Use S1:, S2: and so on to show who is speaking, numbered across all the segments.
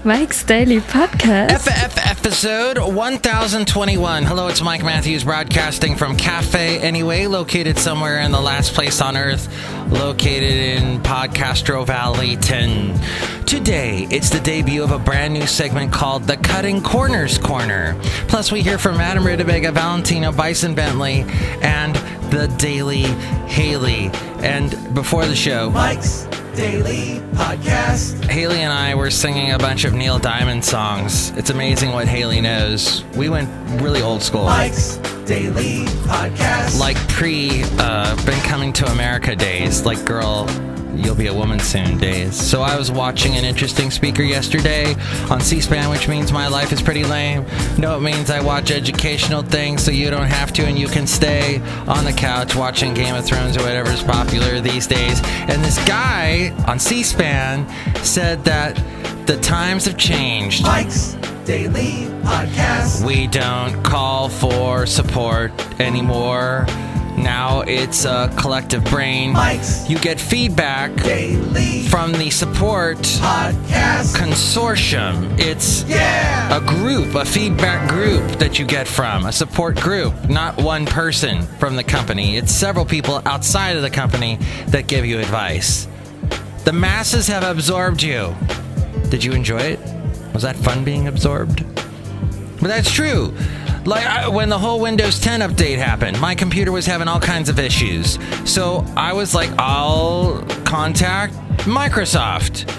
S1: Mike's Daily Podcast.
S2: Episode 1021. Hello, it's Mike Matthews broadcasting from Cafe Anyway, located somewhere in the last place on earth, located in Podcastro Valley 10. Today, it's the debut of a brand new segment called The Cutting Corners Corner. Plus, we hear from Madame Rootabega, Valentino, Bison Bentley, and the Daily Haley. And before the show,
S3: Mike's Daily Podcast.
S2: Haley and I were singing a bunch of Neil Diamond songs. It's amazing what Haley knows. We went really old school.
S3: Mike's Daily Podcast.
S2: Like Been Coming to America days. Like Girl, You'll Be a Woman Soon days. So I was watching an interesting speaker yesterday on CSPAN, which means my life is pretty lame. No, it means I watch educational things so you don't have to and you can stay on the couch watching Game of Thrones or whatever's popular these days. And this guy on C-SPAN said that the times have changed.
S3: Mike's Daily Podcast.
S2: We don't call for support anymore. Now it's a collective brain.
S3: Mike's
S2: You get feedback
S3: Daily
S2: from the support
S3: Podcast.
S2: consortium. It's a group, a feedback group that you get from, a support group, not one person from the company. It's several people outside of the company that give you advice. The masses have absorbed you. Did you enjoy it? Was that fun being absorbed? But that's true. Like when the whole Windows 10 update happened, my computer was having all kinds of issues. So I was like, I'll contact Microsoft.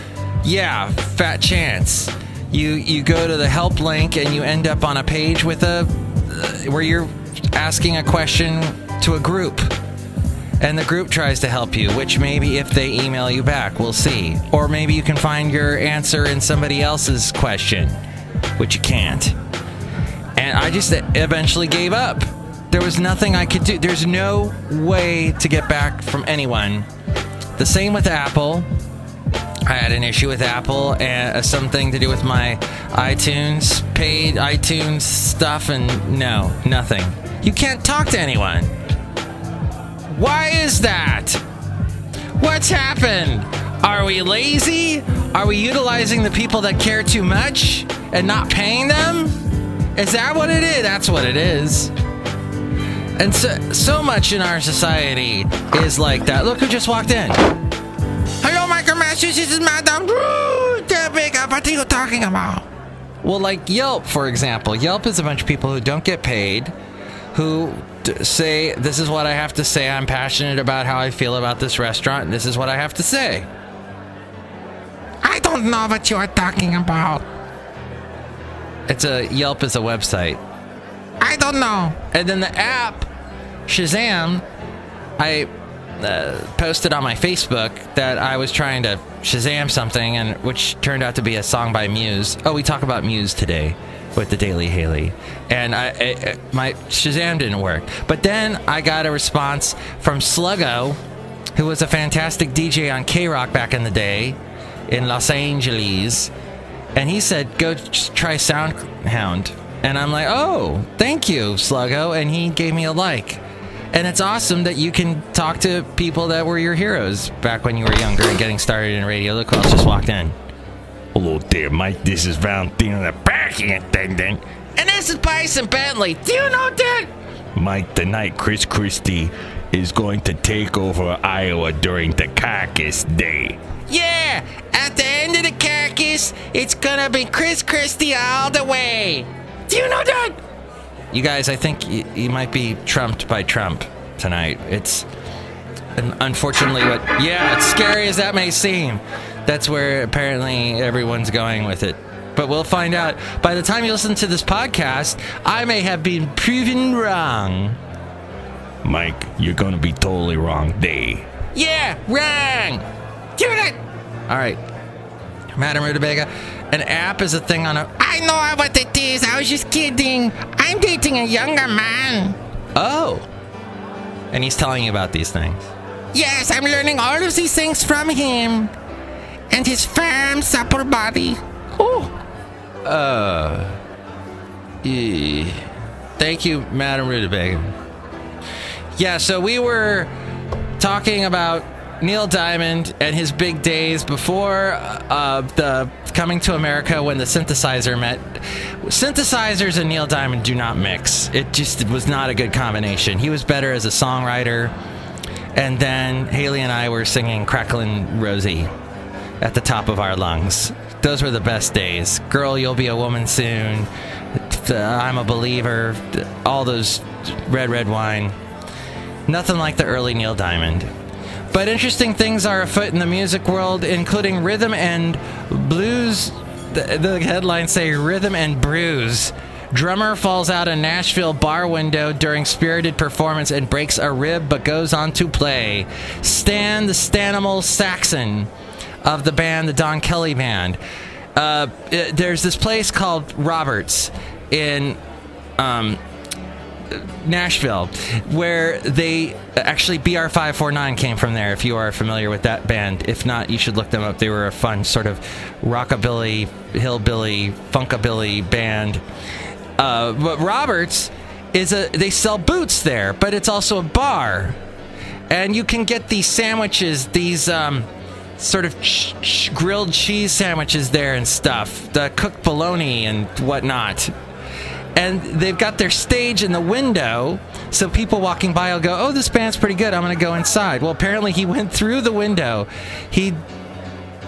S2: Yeah, fat chance. You go to the help link and you end up on a page with where you're asking a question to a group. And the group tries to help you, which maybe if they email you back, we'll see. Or maybe you can find your answer in somebody else's question, which you can't. And I just eventually gave up. There was nothing I could do. There's no way to get back from anyone. The same with Apple. I had an issue with Apple and something to do with my iTunes, paid iTunes stuff, and no, nothing. You can't talk to anyone. Why is that? What's happened? Are we lazy? Are we utilizing the people that care too much and not paying them? Is that what it is? That's what it is. And so much in our society is like that. Look who just walked in. Hello, Michael Masters. This is Madame Rootabega. What are you talking about? Well, like Yelp, for example. Yelp is a bunch of people who don't get paid, who say, this is what I have to say. I'm passionate about how I feel about this restaurant. And this is what I have to say. I don't know what you are talking about. Yelp is a website. I don't know. And then the app, Shazam, I posted on my Facebook that I was trying to Shazam something, and which turned out to be a song by Muse. Oh, we talk about Muse today with the Daily Haley. And my Shazam didn't work. But then I got a response from Sluggo, who was a fantastic DJ on K-Rock back in the day in Los Angeles. And he said, go try SoundHound. And I'm like, oh, thank you, Sluggo. And he gave me a like. And it's awesome that you can talk to people that were your heroes back when you were younger and getting started in radio. Look who else just walked in.
S4: Hello there, Mike. This is Valentino, the parking attendant.
S2: And this is Bison Bentley. Do you know that?
S4: Mike, tonight Chris Christie is going to take over Iowa during the Caucus Day.
S2: Yeah, at the end of the caucus, it's gonna be Chris Christie all the way. Do you know that? You guys, I think you might be trumped by Trump tonight. It's unfortunately it's scary as that may seem. That's where apparently everyone's going with it. But we'll find out. By the time you listen to this podcast, I may have been proven wrong.
S4: Mike, you're going to be totally wrong day.
S2: Yeah, wrong. Do it. All right. Madame Rootabega, an app is a thing on a... I know what it is. I was just kidding. I'm dating a younger man. Oh. And he's telling you about these things. Yes, I'm learning all of these things from him. And his firm, supple body. Oh. Thank you, Madame Rootabega. Yeah, so we were talking about Neil Diamond and his big days before the coming to America when the synthesizer met. Synthesizers and Neil Diamond do not mix. It was not a good combination. He was better as a songwriter. And then Haley and I were singing Cracklin' Rosie at the top of our lungs. Those were the best days. Girl, You'll Be a Woman Soon. I'm a Believer. All those Red Wine. Nothing like the early Neil Diamond. But interesting things are afoot in the music world, including rhythm and blues. The headlines say rhythm and bruise. Drummer falls out a Nashville bar window during spirited performance and breaks a rib but goes on to play. Stan the Stanimal Saxon of the band, the Don Kelly Band. There's this place called Roberts in Nashville, where they actually BR549 came from there, if you are familiar with that band. If not, you should look them up. They were a fun sort of rockabilly, hillbilly, funkabilly band. But Roberts they sell boots there, but it's also a bar. And you can get these sandwiches, these sort of grilled cheese sandwiches there and stuff, the cooked bologna and whatnot. And they've got their stage in the window, so people walking by will go, oh, this band's pretty good, I'm going to go inside. Well, apparently he went through the window. He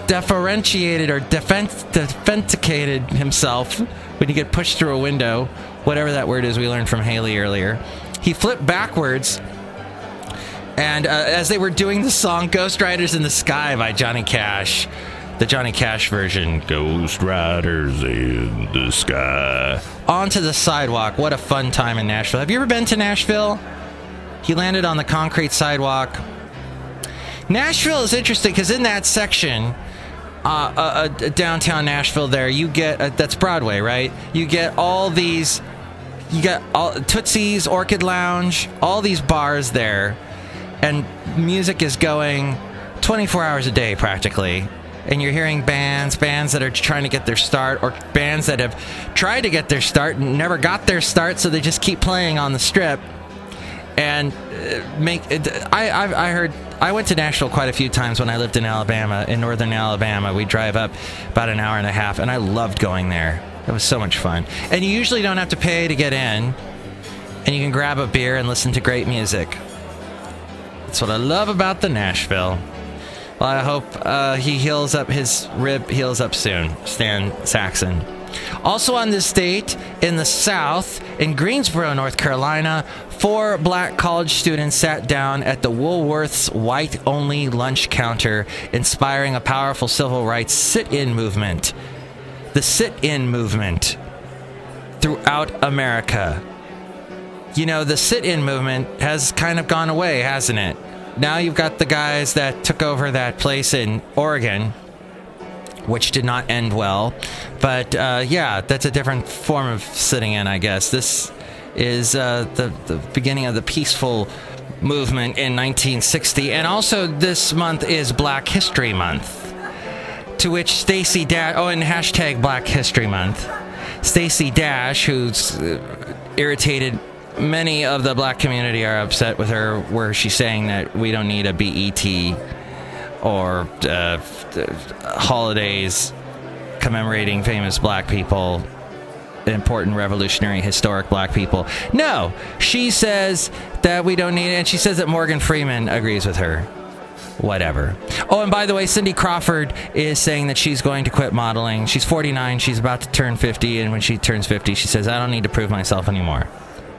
S2: differentiated or defenticated himself when you get pushed through a window, whatever that word is we learned from Haley earlier. He flipped backwards, and as they were doing the song Ghost Riders in the Sky by Johnny Cash, the Johnny Cash version, Ghost Riders in the Sky, onto the sidewalk. What a fun time in Nashville. Have you ever been to Nashville? He landed on the concrete sidewalk. Nashville is interesting because in that section, downtown Nashville there, you get, that's Broadway, right? You get all these, you got all Tootsie's, Orchid Lounge, all these bars there, and music is going 24 hours a day practically. And you're hearing bands that are trying to get their start, or bands that have tried to get their start and never got their start, so they just keep playing on the Strip. And I went to Nashville quite a few times when I lived in Alabama, in northern Alabama. We drive up about an hour and a half, and I loved going there. It was so much fun. And you usually don't have to pay to get in, and you can grab a beer and listen to great music. That's what I love about the Nashville. Well, I hope he heals up, his rib heals up soon. Stan Saxon. Also on this date, in the South, in Greensboro, North Carolina, 4 black college students sat down at the Woolworth's white-only lunch counter, inspiring a powerful civil rights sit-in movement. The sit-in movement throughout America. You know, the sit-in movement has kind of gone away, hasn't it? Now you've got the guys that took over that place in Oregon, which did not end well. But yeah, that's a different form of sitting in, I guess. This is the beginning of the peaceful movement in 1960. And also this month is Black History Month, to which Stacey Dash... Oh, and hashtag Black History Month. Stacey Dash, who's irritated... Many of the black community are upset with her, where she's saying that we don't need a BET or holidays commemorating famous black people, important revolutionary historic black people. No, she says that we don't need it, and she says that Morgan Freeman agrees with her. Whatever. Oh, and by the way, Cindy Crawford is saying that she's going to quit modeling. She's 49, she's about to turn 50, and when she turns 50, she says, I don't need to prove myself anymore.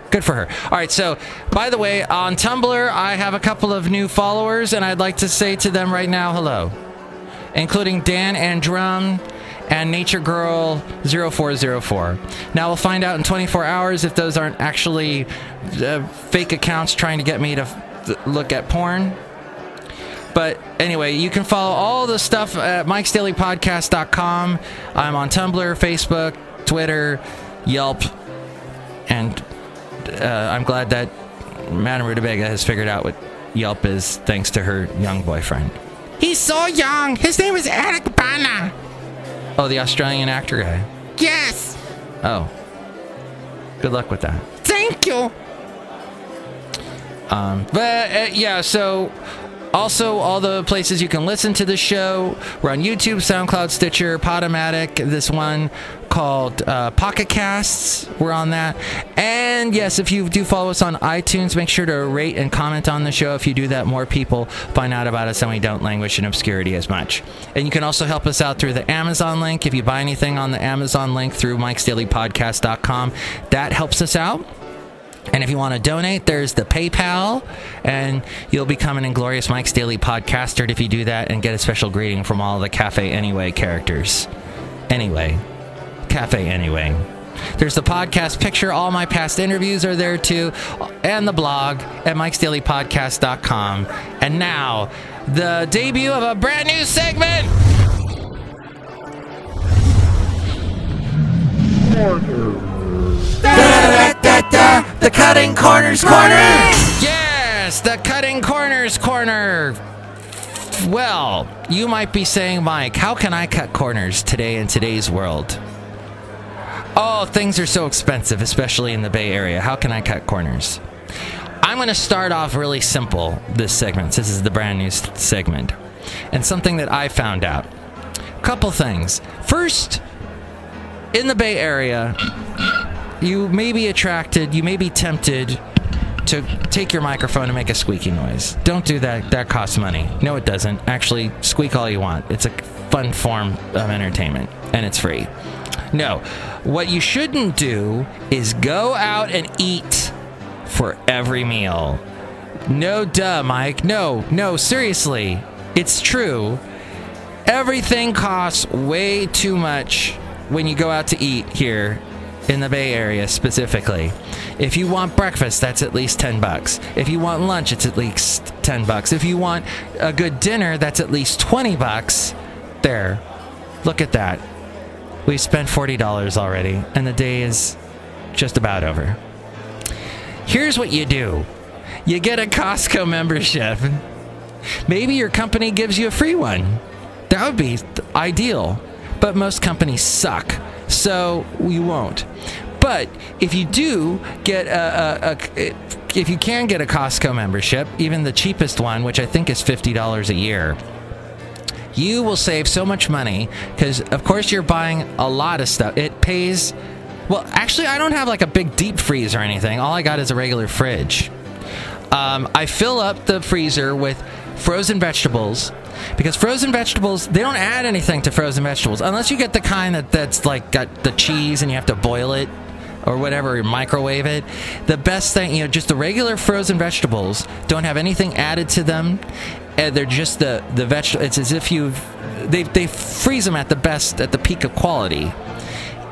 S2: Good for her. All right, so, by the way, on Tumblr, I have a couple of new followers, and I'd like to say to them right now, hello. Including Dan and Drum and Nature Girl 0404. Now, we'll find out in 24 hours if those aren't actually fake accounts trying to get me to look at porn. But anyway, you can follow all the stuff at mikesdailypodcast.com. I'm on Tumblr, Facebook, Twitter, Yelp, and... I'm glad that Madame Rootabega has figured out what Yelp is, thanks to her young boyfriend. He's so young. His name is Eric Bana. Oh, the Australian actor guy? Yes. Oh. Good luck with that. Thank you. Yeah, so Also, all the places you can listen to the show. We're on YouTube, SoundCloud, Stitcher, Podomatic. This one called Pocket Casts. We're on that. And yes, if you do follow us on iTunes, make sure to rate and comment on the show. If you do that, more people find out about us and we don't languish in obscurity as much. And you can also help us out through the Amazon link. If you buy anything on the Amazon link through mikesdailypodcast.com, that helps us out. And if you want to donate, there's the PayPal, and you'll become an inglorious Mike's Daily Podcaster if you do that and get a special greeting from all the Cafe Anyway characters. Anyway. Cafe Anyway. There's the podcast picture. All my past interviews are there too, and the blog at mikesdailypodcast.com. And now, the debut of a brand new segment!
S3: The Cutting Corners Corner!
S2: Yes, the Cutting Corners Corner! Well, you might be saying, Mike, how can I cut corners today in today's world? Oh, things are so expensive, especially in the Bay Area. How can I cut corners? I'm going to start off really simple this segment. This is the brand new segment. And something that I found out. Couple things. First, in the Bay Area, you may be attracted, you may be tempted to take your microphone and make a squeaky noise. Don't do that. That costs money. No, it doesn't. Actually, squeak all you want. It's a fun form of entertainment, and it's free. No, what you shouldn't do is go out and eat for every meal. No, duh, Mike. No, seriously. It's true. Everything costs way too much when you go out to eat here in the Bay Area specifically. If you want breakfast, that's at least $10. If you want lunch, it's at least $10. If you want a good dinner, that's at least $20. There. Look at that. We've spent $40 already, and the day is just about over. Here's what you do. You get a Costco membership. Maybe your company gives you a free one. That would be ideal. But most companies suck, so you won't. But if you do get if you can get a Costco membership, even the cheapest one, which I think is $50 a year, you will save so much money because, of course, you're buying a lot of stuff. It pays... Well, actually, I don't have like a big deep freeze or anything. All I got is a regular fridge. I fill up the freezer with frozen vegetables because frozen vegetables, they don't add anything to frozen vegetables unless you get the kind that's like got the cheese and you have to boil it or whatever, or microwave it. The best thing, just the regular frozen vegetables don't have anything added to them. They're just the vegetable. It's as if they freeze them at the peak of quality,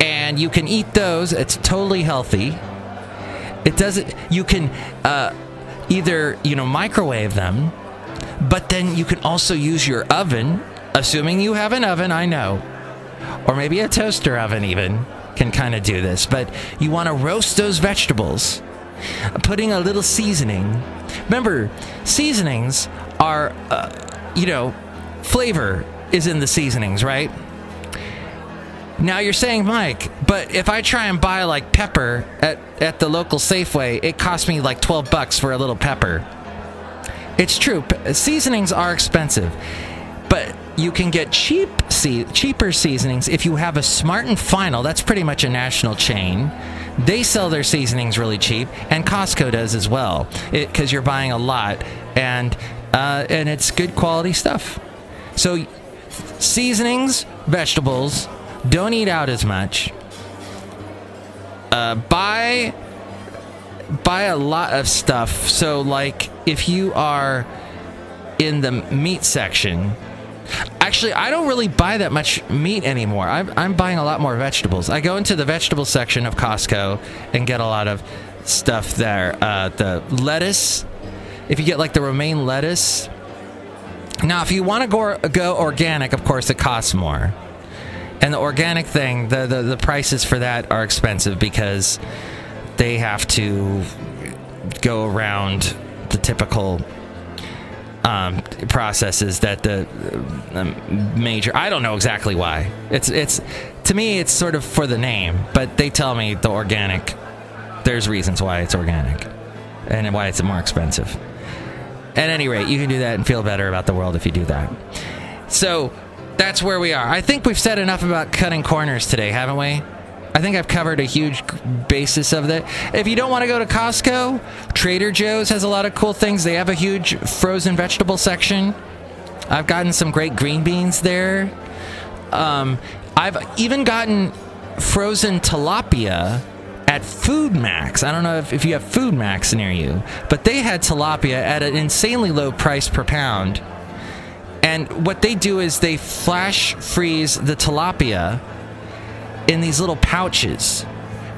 S2: and you can eat those. It's totally healthy. It doesn't. You can either microwave them, but then you can also use your oven, assuming you have an oven. I know, or maybe a toaster oven even can kind of do this. But you want to roast those vegetables, putting a little seasoning. Remember, seasonings are, flavor is in the seasonings, right? Now you're saying, Mike, but if I try and buy like pepper at the local Safeway, it costs me like $12 for a little pepper. It's true. Seasonings are expensive, but you can get cheaper seasonings if you have a Smart and Final. That's pretty much a national chain. They sell their seasonings really cheap, and Costco does as well, because you're buying a lot, and it's good quality stuff. So seasonings, vegetables, don't eat out as much. Buy a lot of stuff. So like if you are in the meat section, actually I don't really buy that much meat anymore. I'm buying a lot more vegetables. I go into the vegetable section of Costco and get a lot of stuff there. The lettuce, if you get like the romaine lettuce. Now if you want to go organic, of course it costs more. And the organic thing, the prices for that are expensive because they have to go around the typical processes that the major... I don't know exactly why. It's to me, it's sort of for the name, but they tell me the organic, there's reasons why it's organic and why it's more expensive. At any rate, you can do that and feel better about the world if you do that. So that's where we are. I think we've said enough about cutting corners today, haven't we? I think I've covered a huge basis of that. If you don't want to go to Costco, Trader Joe's has a lot of cool things. They have a huge frozen vegetable section. I've gotten some great green beans there. I've even gotten frozen tilapia at Food Max. I don't know if you have Food Max near you, but they had tilapia at an insanely low price per pound. And what they do is they flash freeze the tilapia in these little pouches,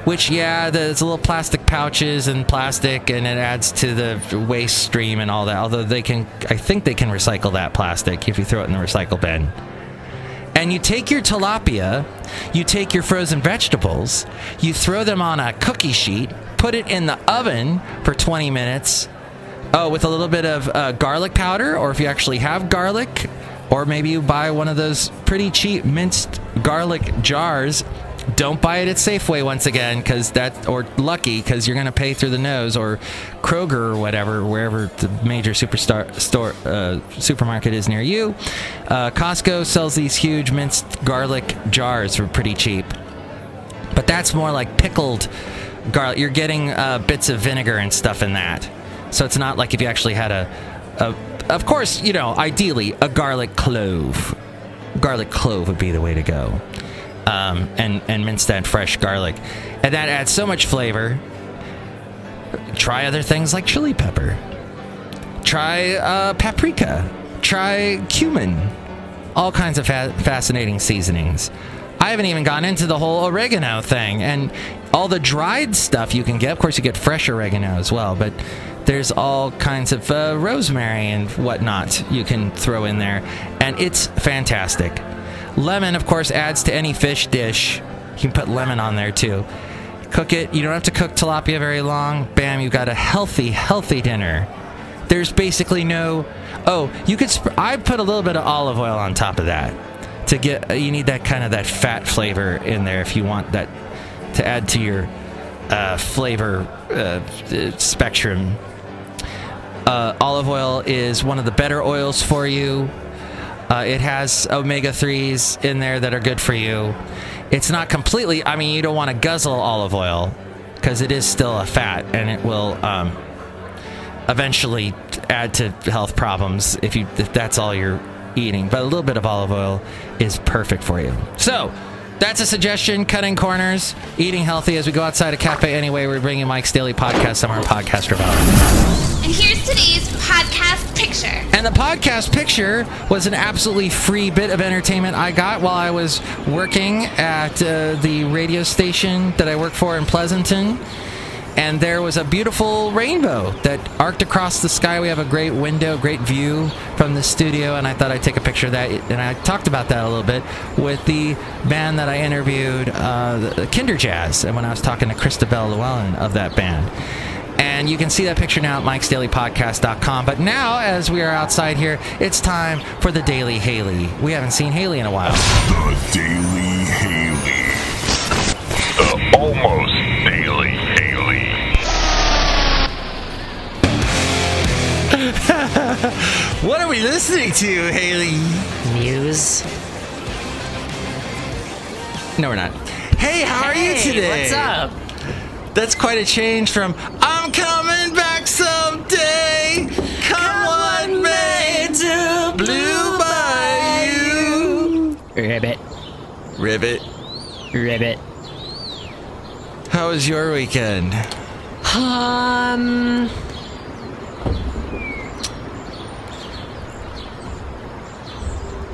S2: which, there's little plastic pouches and plastic, and it adds to the waste stream and all that. Although I think they can recycle that plastic if you throw it in the recycle bin. And you take your tilapia, you take your frozen vegetables, you throw them on a cookie sheet, put it in the oven for 20 minutes, with a little bit of garlic powder, or if you actually have garlic, or maybe you buy one of those pretty cheap minced garlic jars. Don't buy it at Safeway once again, or Lucky, because you're going to pay through the nose, or Kroger or whatever, wherever the major supermarket is near you. Costco sells these huge minced garlic jars for pretty cheap. But that's more like pickled garlic. You're getting bits of vinegar and stuff in that. So it's not like if you actually had of course, ideally, a garlic clove. Garlic clove would be the way to go. And mince that fresh garlic. And that adds so much flavor. Try other things like chili pepper. Try paprika. Try cumin. All kinds of fascinating seasonings. I haven't even gone into the whole oregano thing. And all the dried stuff you can get. Of course, you get fresh oregano as well. But there's all kinds of rosemary and whatnot you can throw in there. And it's fantastic. Lemon, of course, adds to any fish dish. You can put lemon on there, too. Cook it. You don't have to cook tilapia very long. Bam, you've got a healthy, healthy dinner. There's basically no... I put a little bit of olive oil on top of that. You need that kind of that fat flavor in there if you want that to add to your flavor spectrum. Olive oil is one of the better oils for you. It has omega-3s in there that are good for you. It's not completely... you don't want to guzzle olive oil because it is still a fat, and it will eventually add to health problems if that's all you're eating. But a little bit of olive oil is perfect for you. So, that's a suggestion. Cutting corners, eating healthy as we go outside a cafe anyway. We're bringing Mike's Daily Podcast somewhere in Podcast Revolver.
S5: And here's today's podcast picture.
S2: And the podcast picture was an absolutely free bit of entertainment I got while I was working at the radio station that I work for in Pleasanton. And there was a beautiful rainbow that arced across the sky. We have a great window, great view from the studio, and I thought I'd take a picture of that. And I talked about that a little bit with the band that I interviewed, the Kinder Jazz, and when I was talking to Christabel Llewellyn of that band. And you can see that picture now at mikesdailypodcast.com. But now, as we are outside here, it's time for the Daily Haley. We haven't seen Haley in a while.
S4: The Daily Haley. The almost Daily Haley.
S2: What are we listening to, Haley?
S6: News.
S2: No, we're not. Hey, how are you today?
S6: What's up?
S2: That's quite a change from I'm coming back someday. Come what may to Blue Bayou.
S6: Ribbit. Ribbit.
S2: How was your weekend?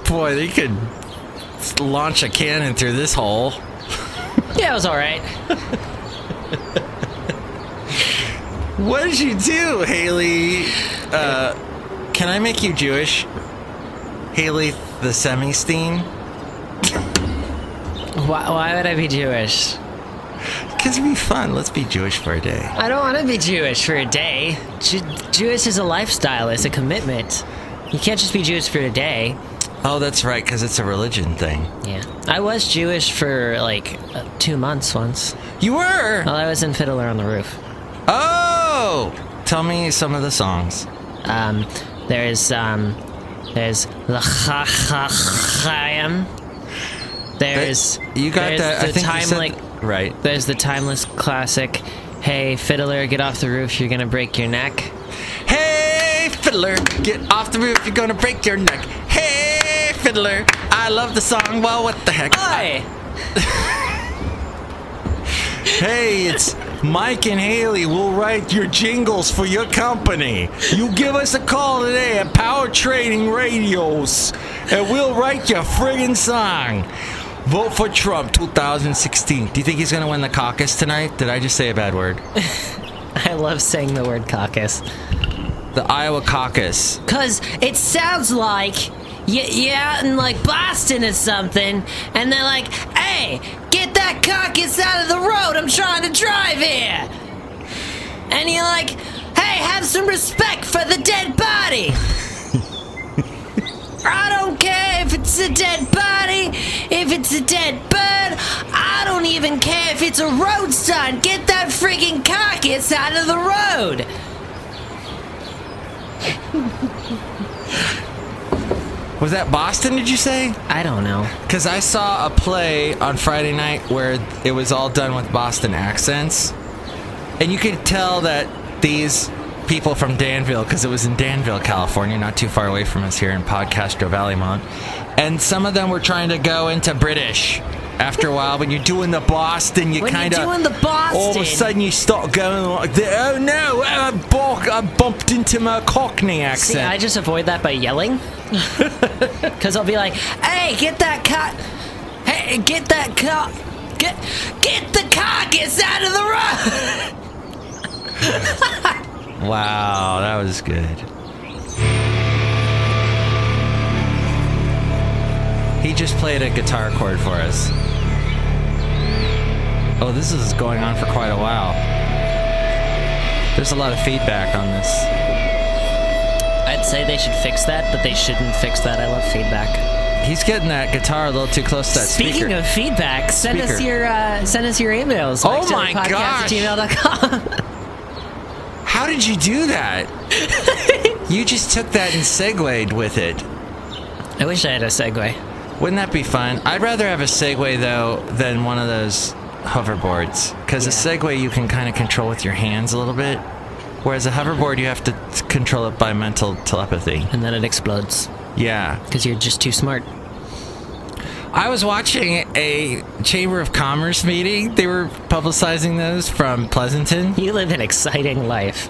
S2: Boy, they could launch a cannon through this hole.
S6: Yeah, it was all right.
S2: What did you do, Haley? Can I make you Jewish? Haley the Semistine?
S6: Why would I be Jewish?
S2: Because it'd be fun. Let's be Jewish for a day.
S6: I don't want to be Jewish for a day. Jewish is a lifestyle. It's a commitment. You can't just be Jewish for a day.
S2: Oh, that's right, because it's a religion thing.
S6: Yeah. I was Jewish for, 2 months once.
S2: You were?
S6: While I was in Fiddler on the Roof.
S2: Oh! Tell me some of the songs.
S6: There's L'chaim. There's
S2: you got
S6: there's
S2: that. I
S6: the
S2: think
S6: time
S2: you said
S6: like
S2: right.
S6: There's the timeless classic. Hey fiddler, get off the roof. You're gonna break your neck.
S2: Hey fiddler, get off the roof. You're gonna break your neck. Hey fiddler, I love the song. Well, what the heck?
S6: Oi!
S4: Hey, it's Mike and Haley. We'll write your jingles for your company. You give us a call today at Power Trading Radios, and we'll write your friggin' song. Vote for Trump 2016.
S2: Do you think he's gonna win the caucus tonight? Did I just say a bad word?
S6: I love saying the word caucus.
S2: The Iowa caucus.
S6: Cause it sounds like you're out in like Boston or something, and they're like, hey, get that caucus out of the road, I'm trying to drive here. And you're like, hey, have some respect for the dead body. I don't care if it's a dead body, if it's a dead bird, I don't even care if it's a road sign. Get that freaking caucus out of the road.
S2: Was that Boston, did you say?
S6: I don't know.
S2: Because I saw a play on Friday night where it was all done with Boston accents. And you could tell that these people from Danville, because it was in Danville, California, not too far away from us here in Podcastro Valleymont, and some of them were trying to go into British. After a while, when you're doing the Boston, you kind of...
S6: When you're doing the Boston...
S2: All of a sudden, you start going like, oh no, I bumped into my Cockney accent.
S6: See, I just avoid that by yelling. Because I'll be like, hey, get the caucus out of the road.
S2: Wow, that was good. He just played a guitar chord for us. Oh, this is going on for quite a while. There's a lot of feedback on this.
S6: I'd say they should fix that, but they shouldn't fix that. I love feedback.
S2: He's getting that guitar a little too close to that speaker.
S6: Speaking of feedback, send us your emails.
S2: Oh my gosh!
S6: podcast@gmail.com.
S2: How did you do that? You just took that and segued with it.
S6: I wish I had a segue.
S2: Wouldn't that be fun? I'd rather have a Segway, though, than one of those hoverboards. Because a Segway you can kind of control with your hands a little bit. Whereas a hoverboard, you have to control it by mental telepathy.
S6: And then it explodes.
S2: Yeah.
S6: Because you're just too smart.
S2: I was watching a Chamber of Commerce meeting. They were publicizing those from Pleasanton.
S6: You live an exciting life.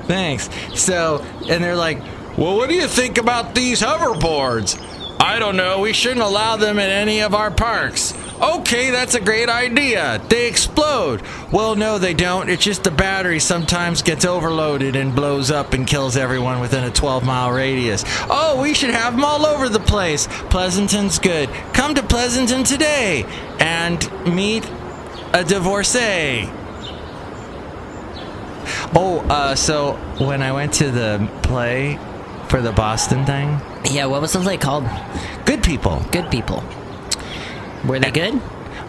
S2: Thanks. So, and they're like, well, what do you think about these hoverboards? I don't know. We shouldn't allow them at any of our parks. Okay, that's a great idea. They explode. Well, no, they don't. It's just the battery sometimes gets overloaded and blows up and kills everyone within a 12-mile radius. Oh, we should have them all over the place. Pleasanton's good. Come to Pleasanton today and meet a divorcee. Oh, so when I went to the play for the Boston thing...
S6: Yeah, what was the play called?
S2: Good People.
S6: Good People. Were they good?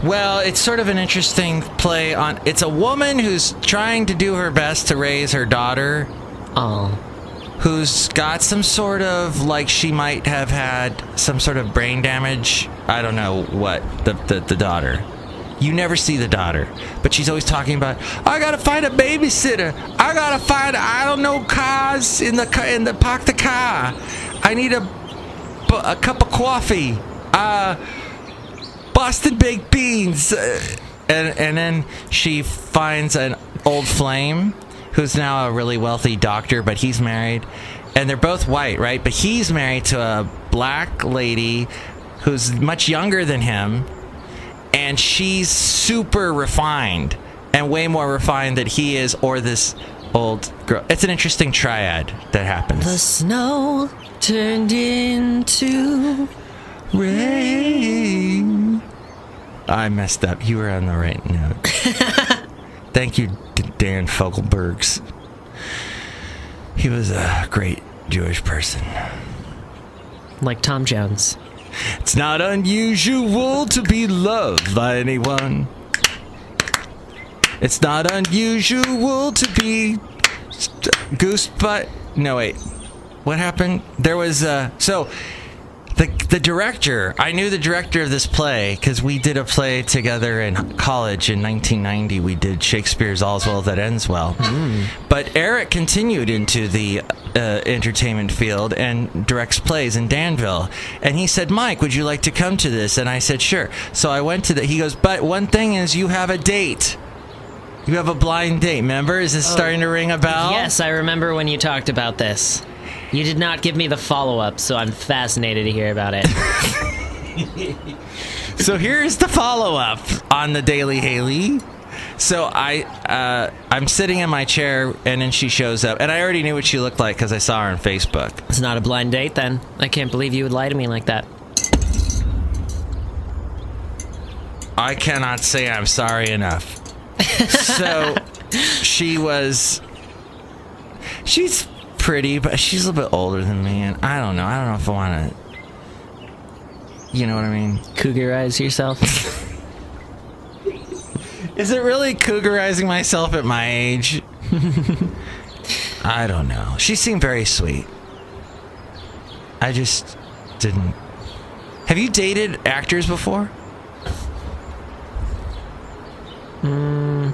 S2: Well, it's sort of an interesting play on... It's a woman who's trying to do her best to raise her daughter.
S6: Oh.
S2: Who's got some sort of... Like, she might have had some sort of brain damage. I don't know what. The daughter. You never see the daughter, but she's always talking about, I gotta find a babysitter. I gotta find, I don't know, cars in the park the car. I need a cup of coffee. Boston baked beans. And then she finds an old flame who's now a really wealthy doctor, but he's married. And they're both white, right? But he's married to a black lady who's much younger than him. And she's super refined and way more refined than he is or this old girl. It's an interesting triad that happens.
S6: The snow turned into
S2: rain. I messed up. You were on the right note. Thank you, Dan Fogelbergs. He was a great Jewish person.
S6: Like Tom Jones.
S4: It's not unusual to be loved by anyone.
S2: It's not unusual to be Goose butt. No, wait. What happened? There was the director. I knew the director of this play because we did a play together in college in 1990. We did Shakespeare's All's Well That Ends Well. But Eric continued into the entertainment field and directs plays in Danville. And he said, Mike, would you like to come to this? And I said, sure. So I went to he goes, but one thing is you have a date. You have a blind date. Remember? Is this starting to ring a bell?
S6: Yes, I remember when you talked about this. You did not give me the follow-up, so I'm fascinated to hear about it.
S2: So here's the follow-up on the Daily Haley. So I'm sitting in my chair, and then she shows up. And I already knew what she looked like because I saw her on Facebook.
S6: It's not a blind date, then. I can't believe you would lie to me like that.
S2: I cannot say I'm sorry enough. So she's pretty, but she's a little bit older than me, and I don't know if I want to, you know what I mean?
S6: Cougarize yourself?
S2: Is it really cougarizing myself at my age? I don't know. She seemed very sweet. I just didn't. Have you dated actors before?
S6: No.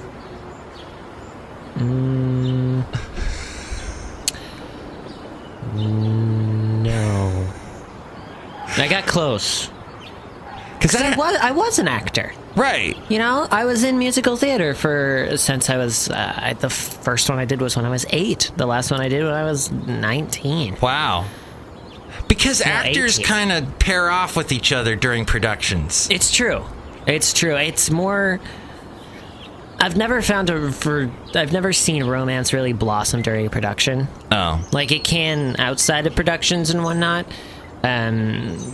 S6: I got close. Because I was an actor.
S2: Right.
S6: You know, I was in musical theater since I was, the first one I did was when I was 8. The last one I did when I was 19.
S2: Wow. Because
S6: No,
S2: actors
S6: 18.
S2: kind of pair off with each other during productions.
S6: It's true. It's more... I've never seen romance really blossom during production.
S2: Oh.
S6: Like, it can outside of productions and whatnot.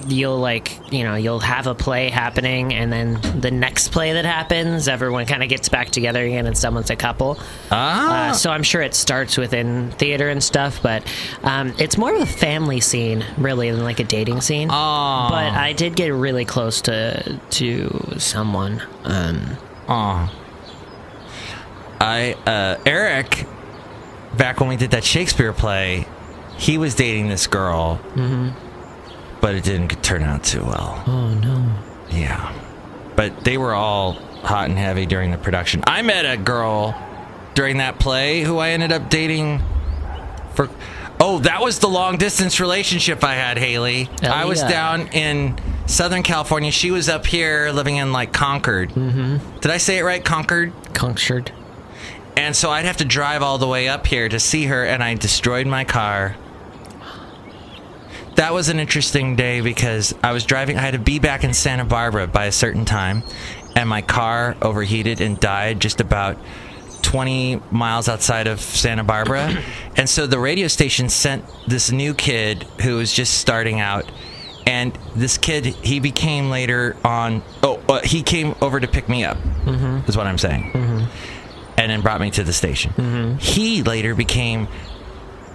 S6: You'll have a play happening, and then the next play that happens, everyone kind of gets back together again, and someone's a couple. So I'm sure it starts within theater and stuff, but it's more of a family scene, really, than like a dating scene.
S2: Oh.
S6: But I did get really close to someone.
S2: Eric, back when we did that Shakespeare play, he was dating this girl, but it didn't turn out too well.
S6: Oh, no.
S2: Yeah. But they were all hot and heavy during the production. I met a girl during that play who I ended up dating for... Oh, that was the long-distance relationship I had, Haley. I was down in Southern California. She was up here living in, like, Concord. Mm-hmm. Did I say it right? Concord?
S6: Concord.
S2: And so I'd have to drive all the way up here to see her, and I destroyed my car. That was an interesting day because I was driving. I had to be back in Santa Barbara by a certain time, and my car overheated and died just about 20 miles outside of Santa Barbara. And so the radio station sent this new kid who was just starting out. And this kid, he became later on... he came over to pick me up, is what I'm saying. Mm-hmm. And then brought me to the station. Mm-hmm. He later became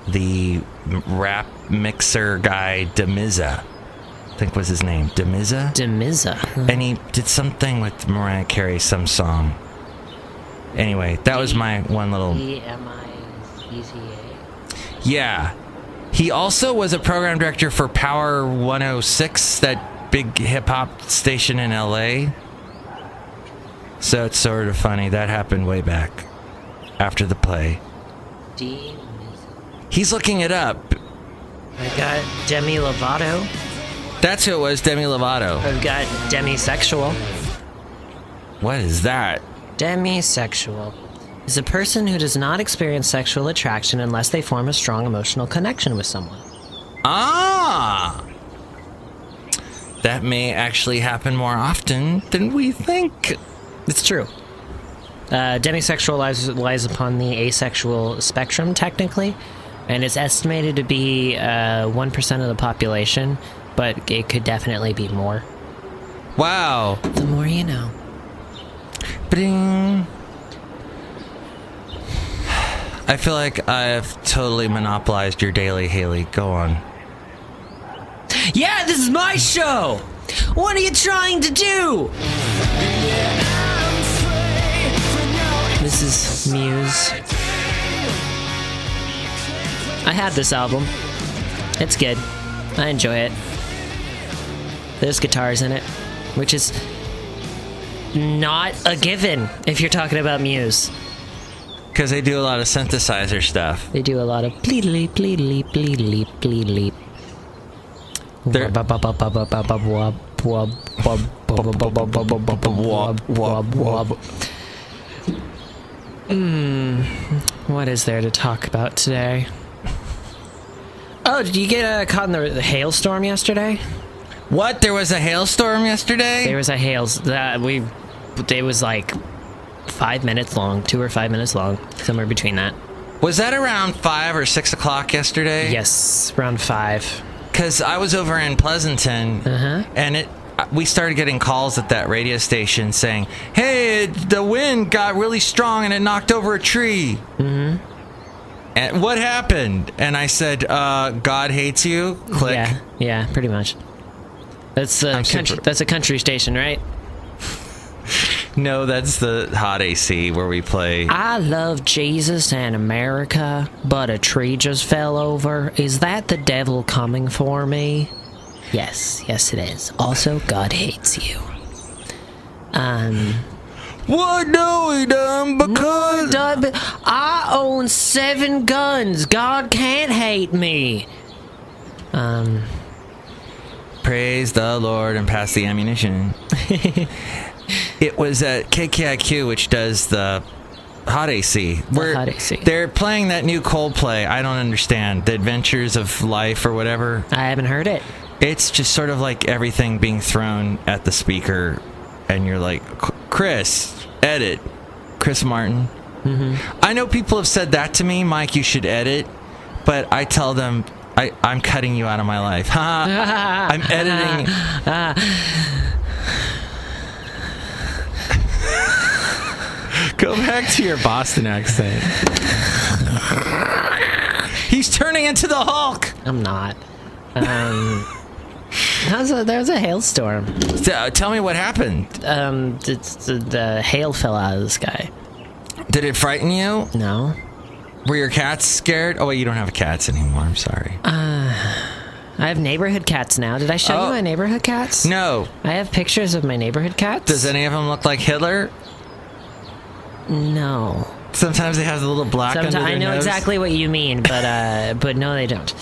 S2: the rap mixer guy, Demiza. I think was his name. Demiza?
S6: Demiza.
S2: And he did something with Mariah Carey, some song. Anyway, that was my one little...
S6: E-M-I-Z-Z-A?
S2: Yeah. He also was a program director for Power 106, that big hip-hop station in L.A. So it's sort of funny. That happened way back after the play. He's looking it up.
S6: I got Demi Lovato.
S2: That's who it was, Demi Lovato.
S6: I've got demisexual.
S2: What is that?
S6: Demisexual is a person who does not experience sexual attraction unless they form a strong emotional connection with someone.
S2: Ah! That may actually happen more often than we think.
S6: It's true. Demisexual lies upon the asexual spectrum, technically, and it's estimated to be 1% of the population, but it could definitely be more.
S2: Wow.
S6: The more you know.
S2: Bing. I feel like I've totally monopolized your daily, Haley. Go on.
S6: Yeah, this is my show! What are you trying to do? This is Muse. I had this album. It's good. I enjoy it. There's guitars in it, which is not a given if you're talking about Muse.
S2: Because they do a lot of synthesizer stuff.
S6: They do a lot of pleedly, pleedly, pleedly, pleedly.
S2: They're-
S6: What is there to talk about today? Oh, did you get caught in the hailstorm yesterday?
S2: What? There was a hailstorm yesterday?
S6: There was a it was like 5 minutes long, 2 or 5 minutes long, somewhere between that.
S2: Was that around 5 or 6 o'clock yesterday?
S6: Yes, around 5.
S2: Because I was over in Pleasanton, and we started getting calls at that radio station saying, hey, the wind got really strong and it knocked over a tree. Mm-hmm. And what happened? And I said, God hates you. Click.
S6: Yeah, pretty much. That's a country station, right?
S2: No, that's the Hot AC where we play.
S6: I love Jesus and America, but a tree just fell over. Is that the devil coming for me? Yes it is. Also, God hates you.
S2: What do we done? Because
S6: I own 7 guns. God can't hate me.
S2: Praise the Lord and pass the ammunition. It was at KKIQ, which does the Hot AC.
S6: Hot AC.
S2: They're playing that new Coldplay. I don't understand. The Adventures of Life or whatever.
S6: I haven't heard it.
S2: It's just sort of like everything being thrown at the speaker, and you're like, Chris, edit. Chris Martin. Mm-hmm. I know people have said that to me, Mike, you should edit, but I tell them, I'm cutting you out of my life. I'm editing. Go back to your Boston accent. He's turning into the Hulk.
S6: I'm not. There was a hailstorm.
S2: Tell me what happened.
S6: The hail fell out of the sky.
S2: Did it frighten you?
S6: No.
S2: Were your cats scared? Oh, wait, you don't have cats anymore. I'm sorry.
S6: I have neighborhood cats now. Did I show you my neighborhood cats?
S2: No.
S6: I have pictures of my neighborhood cats.
S2: Does any of them look like Hitler?
S6: No.
S2: Sometimes they have the little black under their
S6: I know
S2: nose.
S6: exactly what you mean, but no, they don't.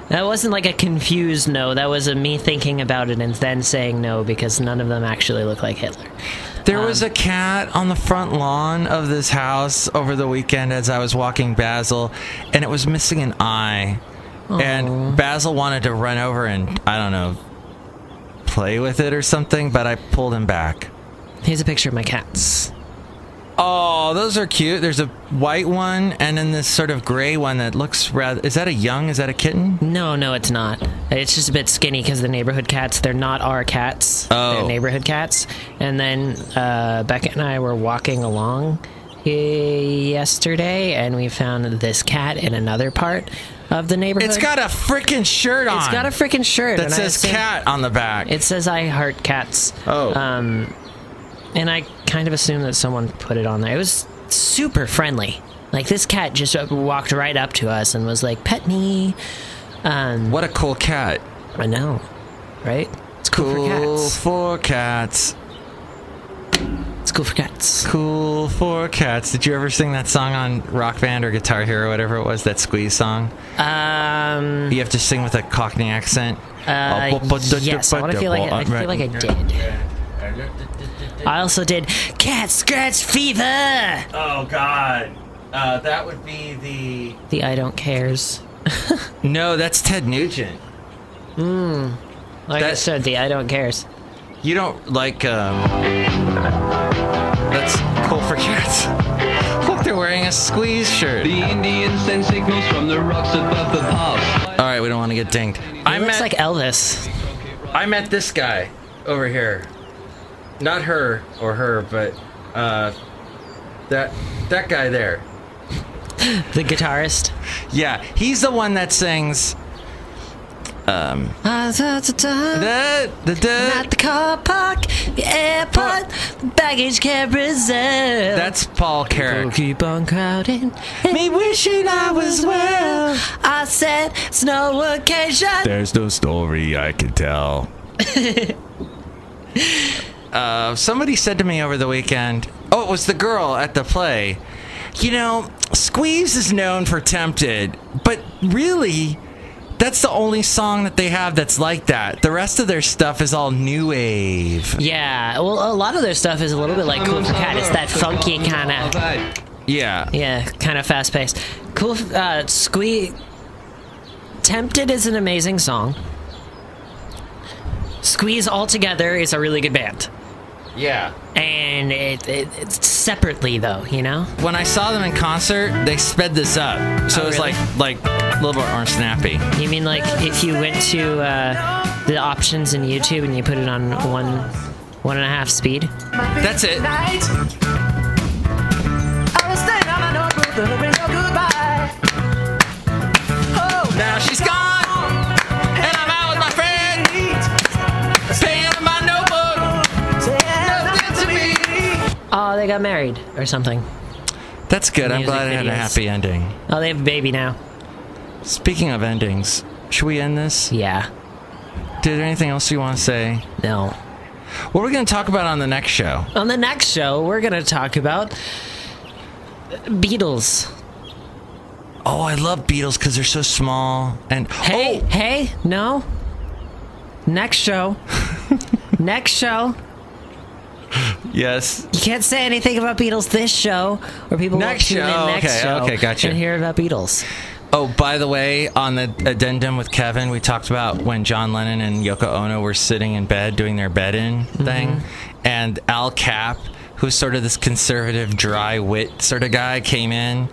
S6: That wasn't like a confused no. That was me thinking about it and then saying no because none of them actually look like Hitler.
S2: There was a cat on the front lawn of this house over the weekend as I was walking Basil, and it was missing an eye. Aww. And Basil wanted to run over and, I don't know, play with it or something, but I pulled him back.
S6: Here's a picture of my cats.
S2: Oh, those are cute. There's a white one and then this sort of gray one that looks rather... Is that a kitten?
S6: No, it's not. It's just a bit skinny because the neighborhood cats, they're not our cats.
S2: Oh.
S6: They're neighborhood cats. And then Becca and I were walking along yesterday and we found this cat in another part of the neighborhood.
S2: It's got a freaking shirt on.
S6: It's got a freaking shirt.
S2: That says cat on the back.
S6: It says I heart cats.
S2: Oh.
S6: And I kind of assumed that someone put it on there. It was super friendly. Like, this cat just walked right up to us and was like, pet me.
S2: What a cool cat.
S6: I know, right? It's
S2: cool for cats.
S6: It's cool for cats.
S2: Cool for cats. Did you ever sing that song on Rock Band or Guitar Hero, whatever it was, that Squeeze song? You have to sing with a Cockney accent.
S6: Yes, I feel like I did. I also did Cat Scratch Fever.
S2: Oh God, that would be
S6: the I Don't Cares.
S2: No, that's Ted Nugent.
S6: Like I said, the I Don't Cares.
S2: You don't like. That's cool for cats. Look, they're wearing a Squeeze shirt.
S7: The Indians send signals from the rocks above the pass.
S2: All right, we don't want to get dinged.
S6: He looks like Elvis.
S2: I met this guy over here. Not her or her, but that guy there.
S6: The guitarist?
S2: Yeah, he's the one that sings,
S6: At the car park, the airport, the baggage carousel.
S2: That's Paul Carrick.
S6: Keep on crowding, me wishing I was well. I said it's no occasion.
S4: There's no story I can tell.
S2: Somebody said to me over the weekend, oh, it was the girl at the play, you know, Squeeze is known for Tempted, but really, that's the only song that they have that's like that. The rest of their stuff is all new wave.
S6: Yeah, well, a lot of their stuff is a little bit like Cool for Cat. It's that funky kind of...
S2: Yeah,
S6: kind of fast-paced. Cool, Squeeze... Tempted is an amazing song. Squeeze altogether is a really good band.
S2: Yeah.
S6: And it's separately, though, you know?
S2: When I saw them in concert, they sped this up. So it was
S6: really?
S2: like a little bit more snappy.
S6: You mean like if you went to the options in YouTube and you put it on 1.5 speed?
S2: That's it. Now she's gone, and I'm out with my friend, paying on my notebook. Nothing to me.
S6: Oh, they got married or something.
S2: That's good. I'm
S6: Music
S2: glad it had a
S6: videos.
S2: happy ending.
S6: Oh, they have a baby now.
S2: Speaking of endings, should we end this?
S6: Yeah.
S2: Did there anything else you want to say?
S6: No.
S2: What are we going to talk about on the next show?
S6: On the next show, we're going to talk about Beatles.
S2: Oh, I love Beatles because they're so small. And
S6: Hey, no. Next show. Next show.
S2: Yes.
S6: You can't say anything about Beatles this show, or people
S2: Next
S6: won't tune
S2: show.
S6: in next
S2: Okay,
S6: show
S2: okay, gotcha.
S6: and hear about Beatles.
S2: Oh, by the way, on the addendum with Kevin, we talked about when John Lennon and Yoko Ono were sitting in bed doing their bed-in thing, and Al Capp, who's sort of this conservative, dry wit sort of guy, came in.